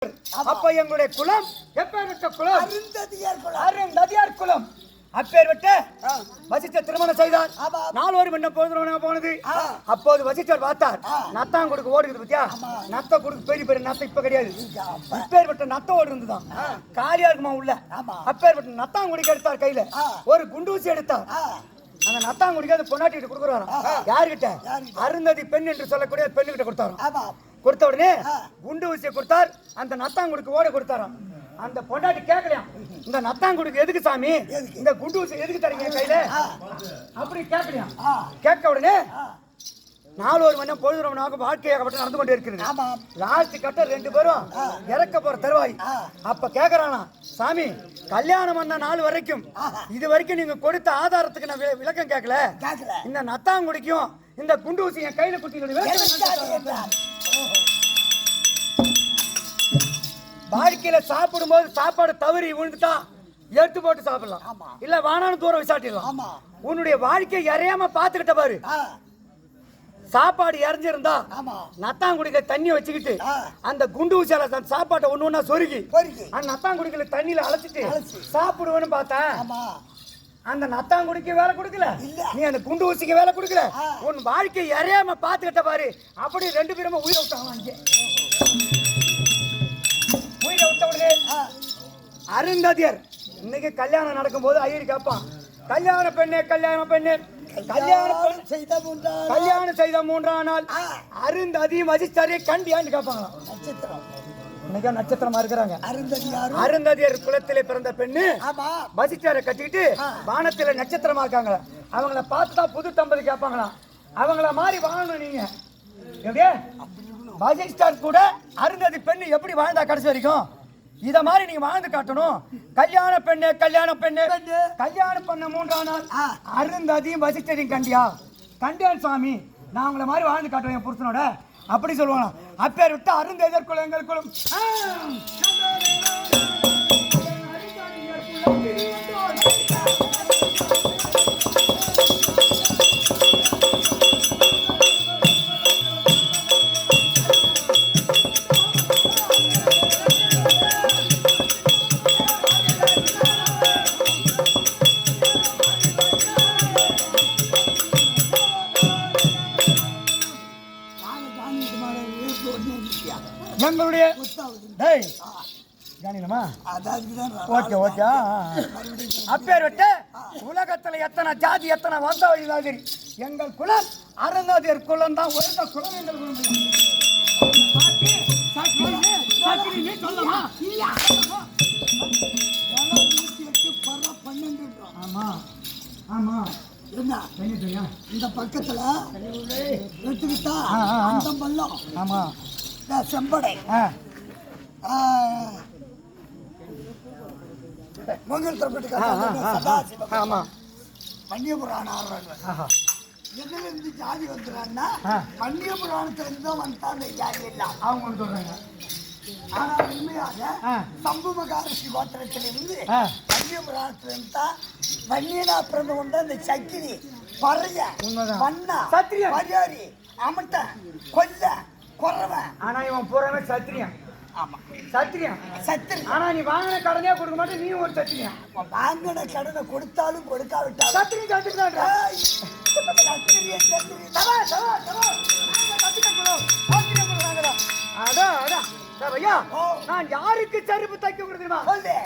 அப்ப எங்களுடைய குலம் எப்பேற்பட்ட குலம்? அருந்ததியார் குலம். அப்பேற்பட்ட வசிஷ்டர் திருமணம் செய்தார். நாலு மணி போனது. அப்போது வசிஷ்டர் பார்த்தார், நத்தாம் கொடுக்க ஓடுகிறது பத்தியா, நத்த கொடுக்க பெரிய பெரிய நத்த இப்ப கிடையாது. அப்பேற்பட்ட நத்த ஓடு இருந்துதான், காலியா இருக்குமா உள்ள. அப்பேற்பட்ட நத்தாம் குடிக்க எடுத்தார், கையில ஒரு குண்டூசி எடுத்தார். அந்த நத்தாங்குடிக்கு அது பொன்னாட்டி கொடுக்குறாராம். யாருகிட்ட? அருந்ததி பெண் என்று சொல்லக்கூடிய பெண்ணுகிட்ட கொடுத்தாராம். கொடுத்த உடனே குண்டு ஊசியை கொடுத்தார். அந்த நத்தாங்குடிக்கு ஓட கொடுத்தாராம். அந்த பொண்டாட்டி கேட்கலையாம், இந்த நத்தாங்குடிக்கு எதுக்கு சாமி, இந்த குண்டு ஊசி எதுக்கு தரீங்க கையில அப்படி கேட்கலையாம். கேட்க உடனே நாலு மணி பொழுதுறவனாக வாழ்க்கையாகப்பட்டு நடந்து கொண்டே இருக்கிறது. லாஸ்ட் கட்ட ரெண்டு பேரும் இறக்க போற தருவாய். அப்ப கேக்குறானா, சாமி கல்யாணம் பண்ண நாள் வரைக்கும் இது வரைக்கும் நீங்க கொடுத்த ஆதாரத்துக்கு நான் விளக்கம் கேட்கல. இந்த நத்தாங்குடிக்கும் இந்த குண்டு ஊசி என் கையில குட்டி வாழ்க்கையில சாப்பிடும் போது சாப்பாடு தவறி விழுந்துட்டா எடுத்து போட்டு சாப்பிடலாம், இல்ல வானான்னு தூரம் விசாட்டிடலாம். உன்னுடைய வாழ்க்கை இறையாம பாத்துக்கிட்ட பாரு. சாப்பாடு இறஞ்சிருந்தா நத்தாங்குடிக்க தண்ணி வச்சுக்கிட்டு அந்த குண்டு ஊசியால சாப்பாட்டை ஒண்ணு ஒண்ணா சொருகி அந்த நத்தாங்குடிக்கல தண்ணியில அழைச்சிட்டு சாப்பிடுவேன்னு பார்த்தேன். அந்த நத்தாங்குடிக்கு வேலை கொடுக்கல, நீ அந்த குண்டு ஊசிக்கு வேலை கொடுக்கல. உன் வாழ்க்கை இறையாம பாத்துக்கிட்ட பாரு. அப்படி ரெண்டு பேருமே உயிரை விட்டாங்க. அங்கே உயிரை விட்ட உடனே அருந்ததியர் இன்னைக்கு கல்யாணம் நடக்கும் போது ஐயர் கேட்பான், கல்யாண பெண்ணே கல்யாண பெண்ணே, கல்யாணம் செய்த மூன்றாம் நாள் அருந்ததி வசிஷ்டரை கண்டியான்னு கேட்பாங்களாம். இன்னைக்கு நட்சத்திரமா இருக்கிறாங்க. அருந்ததியர் குலத்திலே பிறந்த பெண்ணு வசிஷ்டரை கட்டிக்கிட்டு வானத்தில நட்சத்திரமா இருக்காங்க. அவங்கள பார்த்துட்டா புது தம்பதி கேட்பாங்களாம், அவங்கள மாதிரி வாழணும் நீங்க. எப்படியே வசிஷ்டர் கூட அருந்ததி பெண்ணு எப்படி வாழ்ந்தா கடைசி வரைக்கும் இத மாதிரி நீங்க வாழ்ந்து காட்டணும். கல்யாண பெண்ணு கல்யாண பெண்ணு, கல்யாணம் பண்ண மூன்றாம் நாள் அருந்ததியும் வசிஷ்டரையும் கண்டியா கண்டியான் சாமி, நான் உங்களை மாதிரி வாழ்ந்து காட்டுவேன் என் புருஷனோட அப்படி சொல்லுவாங்க. அப்பேர் விட்டு அருந்ததியர் குலம் எங்கள் குலம். எங்களுடைய அப்பேர் விட்டு உலகத்துல எத்தனை ஜாதி எத்தனை வந்தாலும் எங்கள் குலம் அருந்ததியர் குலம் தான். ஒரு குலம் எங்கள் குலம். ஆமா ஆமா இந்த பக்கத்துல எடுத்துக்கிட்டா அந்த பள்ளம், ஆமா செம்படை, மன்னியபுராணம் ஆடுறாங்க. எதுல இருந்து ஜாதி வந்துடுறாங்கன்னா மன்னியபுராணத்துல இருந்து தான் வந்துட்டாங்க ஜாதி எல்லாம் அவங்க சொல்றாங்க. ஆனா உண்மையாக சம்பு மகாரிஷி கோத்திரத்திலிருந்து மன்னியபுராணத்துல இருந்து தான் வன்னியனா பிறந்து கொண்ட அந்த சக்கிரி பறைய பண்ணா பரியாரி அமட்ட கொல்ல குறவன். ஆனா இவன் பூராமே சத்திரியன். ஆமா சத்திரியன் சத்திரி. ஆனா நீ வாங்கின கடனே கொடுக்க மாட்டேன், நீ ஒரு சத்திரியன். வாங்கின கடனை கொடுத்தாலும் கொடுக்காவிட்டாலும் சத்திரியன் சத்திரியன். நான் யாருக்கு செருப்பு தைக்க கொடுத்துருமா சொல்லு.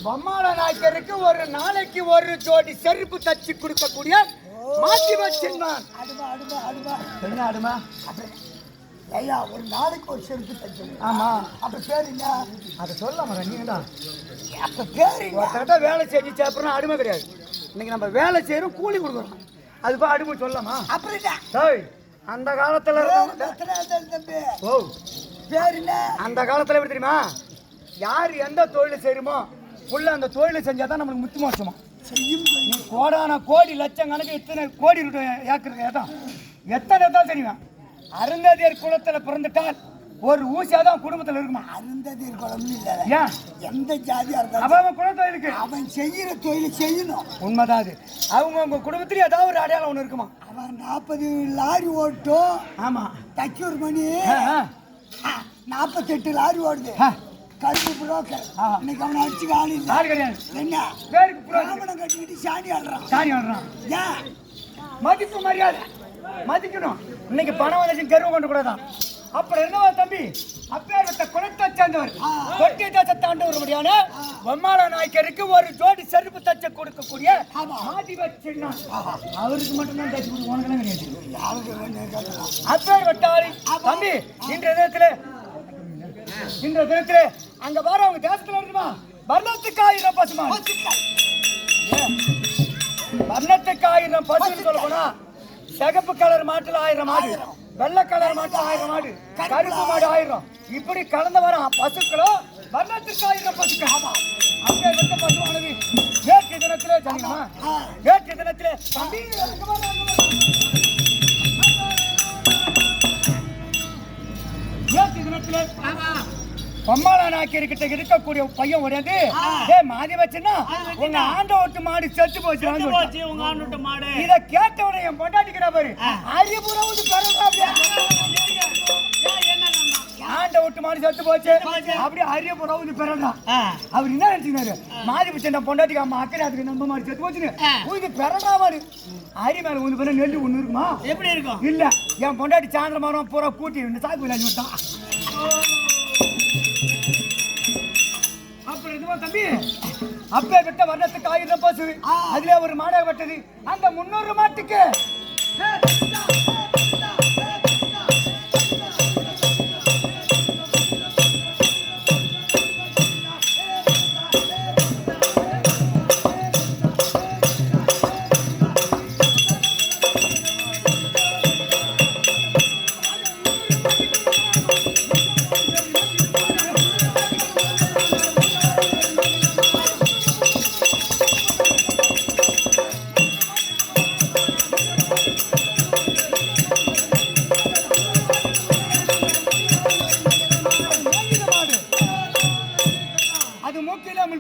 பொம்மாள நாயக்கருக்கு ஒரு நாளைக்கு ஒரு ஜோடி செருப்பு தச்சு கொடுக்கக்கூடிய மாற்றி வச்சிருந்தான். ஐயா ஒரு நாளைக்கு ஒரு செருப்பு தைக்கணும். ஆமா அப்ப பேர் என்ன? அதை சொல்லாம நீங்கடா அப்ப பேர் என்ன? ஒருத்தட்ட வேலை செஞ்சு சாப்பிட்றோம் அடிமை கிடையாது. இன்னைக்கு நம்ம வேலை செய்யறோம் கூலி கொடுக்குறோம், அதுப்பா அடிமை சொல்லலாமா? அப்புறம் என்ன? டேய், அந்த காலத்துல தம்பி ஓ பேர் என்ன? அந்த காலத்துல எப்படி தெரியுமா, யார் எந்த தொழிலை செய்யணுமோ புள்ள அந்த தொழிலை செஞ்சாதான் நம்மளுக்கு முத்து மோசமா செய்யும் நீ கோடான கோடி லட்சம் கணக்கு எத்தனை கோடி ஏக்கருக்கு ஏதான் எத்தனை தான் தெரியுமா. அருந்ததியர் குலத்துல பிறந்துட்டால் ஒரு ஊசியாதான் குடும்பத்துல இருக்குமா. அருந்ததியர் குலம்னு இல்ல, ஏன் எந்த ஜாதியா இருந்தாலும் அவன் குலத்தொழிலுக்கு அவன் செய்யற தொழிலை செய்யணும். உண்மைதான் அது. அவங்க குடும்பத்திலேயே ஏதாவது ஒரு அடையாளம் ஒண்ணு இருக்குமா. அவன் 40 லாரி ஓட்டும். ஆமா தச்சூர் மணி 48 லாரி ஓடுது. கருப்பு புரோக்கர். இன்னைக்கு அவனை அடிச்சுக்க ஆள் இல்லை. ஆள் கிடையாது. என்ன பேருக்கு புரோக்கர் ராமணம் கட்டிக்கிட்டு சாணி ஆடுறான். சாணி ஆடுறான். ஏன் மதிப்பு மரியாதை மதிக்கணும். இன்னைக்கு பணம் வச்சு கருவ கொண்டு கூடாதான். அப்புறம் என்னவா தம்பி, அப்பேற்பட்ட குலத்தை சேர்ந்தவர் கொட்டி தேச தாண்டவருடையான பொம்மாள நாயக்கருக்கு ஒரு ஜோடி செருப்பு தச்ச கொடுக்கக்கூடிய மாதி வச்சிருந்தா அவருக்கு மட்டும்தான் தச்சு கொடுக்க, உனக்கு கிடையாது. அப்பேற்பட்ட ஆளு தம்பி இன்றைய தினத்திலே அங்க வர அவங்க தேசத்துல இருக்குமா வர்ணத்துக்கு 1000 பசுமா, வர்ணத்துக்கு 1000 பசுன்னு சொல்ல போனா சிகப்பு கலர் மாட்டுல 1000 மாடு, வெள்ளை கலர் மாட்டுல 1000 மாடு, கருப்பு மாடு 1000, இப்படி கலந்து வர பசுக்களும் வர்ணத்துக்கு 1000 பசுக்கள். ஆமா அப்படியே வெட்ட பசுவானது நேற்று தினத்திலே தெரியுமா, நேற்று தினத்திலே தம்பி நேற்று தினத்திலே பொம்மாள நாயக்கர்கிட்ட இருக்கக்கூடிய பையன் உடையாது மாதி வச்சுன்னா உங்க ஆண்ட ஓட்டு மாடு செத்து போச்சு. இத கேட்டவன என் பொண்டாட்டிக்கிற பாரு அறிவுறம் ஆண்ட ஓட்டு மாடு செத்து போச்சு அப்படியே அறிவுறம் பிறந்தா. அவர் என்ன நினைச்சுக்கிறாரு, மாதி வச்சு நான் பொண்டாட்டிக்கு அம்மா அக்கறை அதுக்கு நம்ம மாடு செத்து போச்சுன்னு இது பிறந்தா மாடு அரி மேல ஒண்ணு பண்ண நெல்லு ஒண்ணு இருக்குமா, எப்படி இருக்கும் இல்ல. என் பொண்டாட்டி சாயந்தரம் மரம் பூரா கூட்டி சாக்கு விளையாடி விட்டான். அப்புறம் இதுவா தம்பி அப்பே விட்ட வர்ணத்துக்கு 1000 பசு, அதுல ஒரு மாடை வெட்டது அந்த 300 மாட்டுக்கு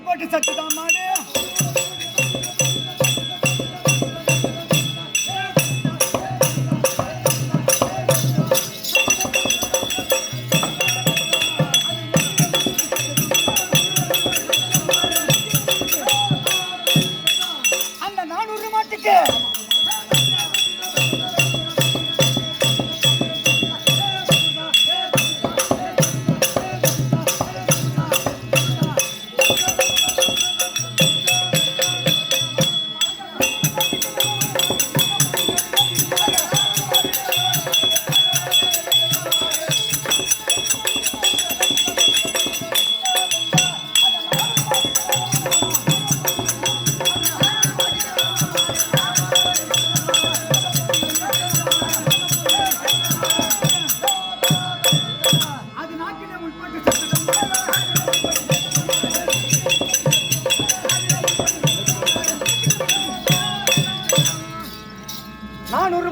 போட்டு சத்துதான் மாடு. அந்த 400 மாட்டுக்கு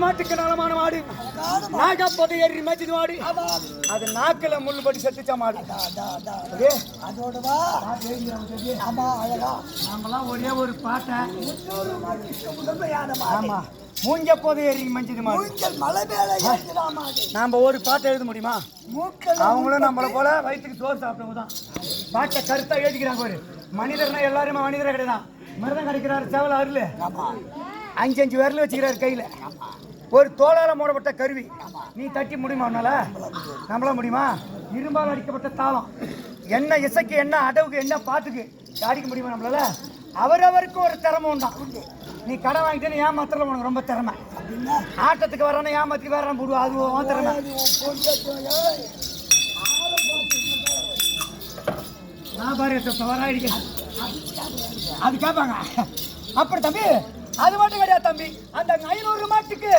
மாட்டுக்கு நலமான மாடு நாகா போதை ஏறி மேய்ச்சது மாடு, அது நாக்கில முள்ளு பட்டு செத்துச்சா மாடு. அதோடவா ஆமா அழகா நாமெல்லாம் ஒரே ஒரு பாட்டை முதன்மையான ஆமா மூஞ்ச போதை ஏறி மேய்ச்சது மாடு மலை மேல நாம ஒரு பாட்டை எழுத முடியுமா? அவங்களும் நம்மளை போல வயிற்றுக்கு சோறு சாப்பிட்டவங்க தான் பாட்டை கருத்தா எழுதிக்கிறாங்க. ஒரு மனிதர்னா எல்லாருமே மனிதரே கிடையாது. மிருதம் கிடைக்கிறாரு சேவல் அருள் 5 விரல் வச்சுக்கிறாரு கையில, ஒரு தோளால மூடப்பட்ட கருவி. நீ தட்டி முடியுமா உன்னால? நம்மளால முடியுமா? இரும்பால் அடிக்கப்பட்ட தாளம், என்ன இசைக்கு என்ன அடவுக்கு என்ன பாட்டுக்கு அடிக்க முடியுமா நம்மளால? அவரவருக்கு ஒரு திறமை உண்டான். நீ கடை வாங்கிட்டேன்னு ஏன் மாத்திரம் உனக்கு ரொம்ப திறமை. என்ன ஆட்டத்துக்கு வரானே ஏமாத்துக்கு வரான் போடுவா அது வந்துடுறேன் அது உன் பொண்டாட்டி, ஏய். நான் பாரு தவறாயிடுச்சு அது கேட்பாங்க அப்படி தம்பி அது மட்டும் கிடையாது தம்பி அந்த 500 மாட்டுக்கு